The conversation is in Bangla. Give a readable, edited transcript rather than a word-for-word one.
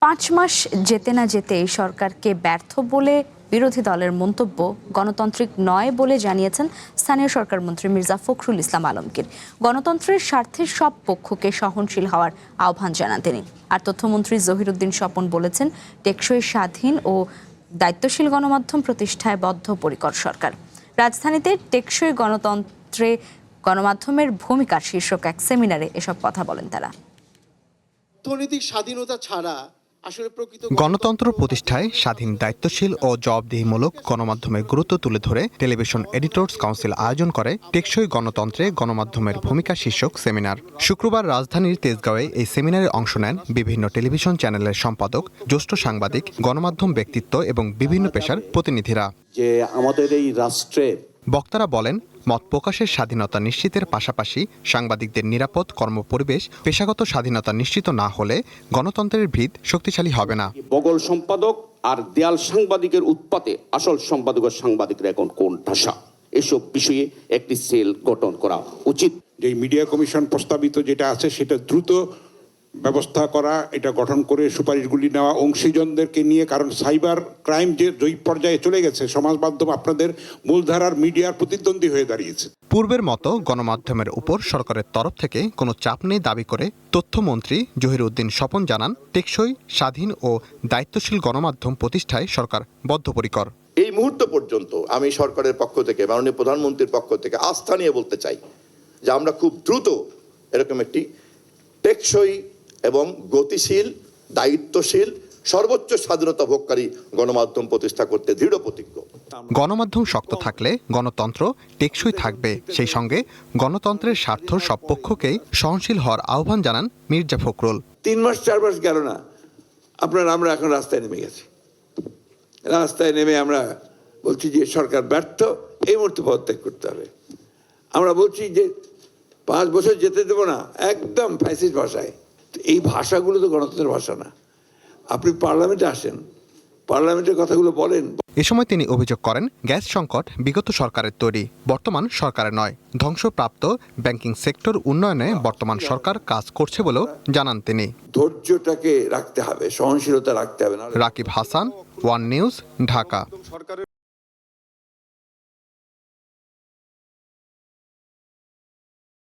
5 মাস যেতে না যেতেই সরকারকে ব্যর্থ বলে বিরোধী দলের মন্তব্য গণতান্ত্রিক নয় বলে জানিয়েছেন স্থানীয় সরকার মন্ত্রী মির্জা ফখরুল ইসলাম আলমগীর। গণতন্ত্রের স্বার্থে সব পক্ষকে সহনশীল হওয়ার আহ্বান জানান তিনি। আর তথ্যমন্ত্রী জহিরুদ্দিন স্বপন বলেছেন, টেকসই, স্বাধীন ও দায়িত্বশীল গণমাধ্যম প্রতিষ্ঠায় বদ্ধপরিকর সরকার। রাজধানীতে টেকসই গণতন্ত্রে গণমাধ্যমের ভূমিকা শীর্ষক এক সেমিনারে এসব কথা বলেন তারা। অর্থনৈতিক স্বাধীনতা ছাড়া গণতন্ত্র প্রতিষ্ঠায় স্বাধীন, দায়িত্বশীল ও জবাবদিহিমূলক গণমাধ্যমের গুরুত্ব তুলে ধরে টেলিভিশন এডিটর্স কাউন্সিল আয়োজন করে টেকসই গণতন্ত্রে গণমাধ্যমের ভূমিকা শীর্ষক সেমিনার। শুক্রবার রাজধানীর তেজগাঁওয়ে এই সেমিনারে অংশ নেন বিভিন্ন টেলিভিশন চ্যানেলের সম্পাদক, জ্যেষ্ঠ সাংবাদিক, গণমাধ্যম ব্যক্তিত্ব এবং বিভিন্ন পেশার প্রতিনিধিরা। যে আমাদের এই রাষ্ট্রের বক্তারা বলেন, মত প্রকাশের স্বাধীনতা নিশ্চিতের পাশাপাশি সাংবাদিকদের নিরাপদ কর্মপরিবেশ, পেশাগত স্বাধীনতা নিশ্চিত না হলে গণতন্ত্রের ভিত শক্তিশালী হবে না। বগল সম্পাদক আর দেয়াল সাংবাদিকের উৎপাতে আসল সাংবাদিকরা এখন কোন ঠাসা, এসব বিষয়ে একটি সেল গঠন করা উচিত। যে মিডিয়া কমিশন প্রস্তাবিত যেটা আছে সেটা দ্রুত ব্যবস্থা করা, এটা গঠন করে সুপারিশগুলি নেওয়া অংশীজনদেরকে নিয়ে, কারণ সাইবার ক্রাইম যে পর্যায়ে চলে গেছে, সমাজ মাধ্যম আপনাদের মূলধারার মিডিয়ার প্রতিদ্বন্দ্বী হয়ে দাঁড়িয়েছে। পূর্বের মতো গণমাধ্যমের উপর সরকারের তরফ থেকে কোনো চাপ নেই দাবি করে তথ্যমন্ত্রী জহিরুদ্দিন স্বপন জানান, টেকসই, স্বাধীন ও দায়িত্বশীল গণমাধ্যম প্রতিষ্ঠায় সরকার বদ্ধপরিকর। এই মুহূর্ত পর্যন্ত আমি সরকারের পক্ষ থেকে, মাননীয় প্রধানমন্ত্রীর পক্ষ থেকে আস্থা নিয়ে বলতে চাই যে আমরা খুব দ্রুত এরকম একটি টেকসই এবং গতিশীল, দায়িত্বশীল, সর্বোচ্চ স্বাধীনতা ভোগকারী গণমাধ্যম প্রতিষ্ঠা করতে দৃঢ় প্রতিজ্ঞ। গণমাধ্যম শক্ত থাকলে গণতন্ত্র টেকসই থাকবে। সেই সঙ্গে গণতন্ত্রের স্বার্থ সব পক্ষকেই সহনশীল হওয়ার আহ্বান জানান মির্জা ফখরুল। 3 মাস 4 মাস গেল না, আমরা এখন রাস্তায় নেমে গেছি। রাস্তায় নেমে আমরা বলছি যে সরকার ব্যর্থ, এই মুহূর্তে পদত্যাগ করতে হবে। আমরা বলছি যে 5 বছর যেতে দেবো না, একদম ফ্যাসিস্ট ভাষায়। এই ভাষাগুলো তো গণতন্ত্রের ভাষা না। আপনি পার্লামেন্টে আসেন, পার্লামেন্টের কথাগুলো বলেন। এ সময় তিনি অভিযোগ করেন, গ্যাস সংকট বিগত সরকারের তৈরি, বর্তমান সরকারের নয়। ধ্বংসপ্রাপ্ত ব্যাংকিং সেক্টর উন্নয়নে বর্তমান সরকার কাজ করছে বলেও জানান তিনি। ধৈর্যটাকে রাখতে হবে, সহনশীলতা রাখতে হবে। Rakib Hasan, one news, Dhaka.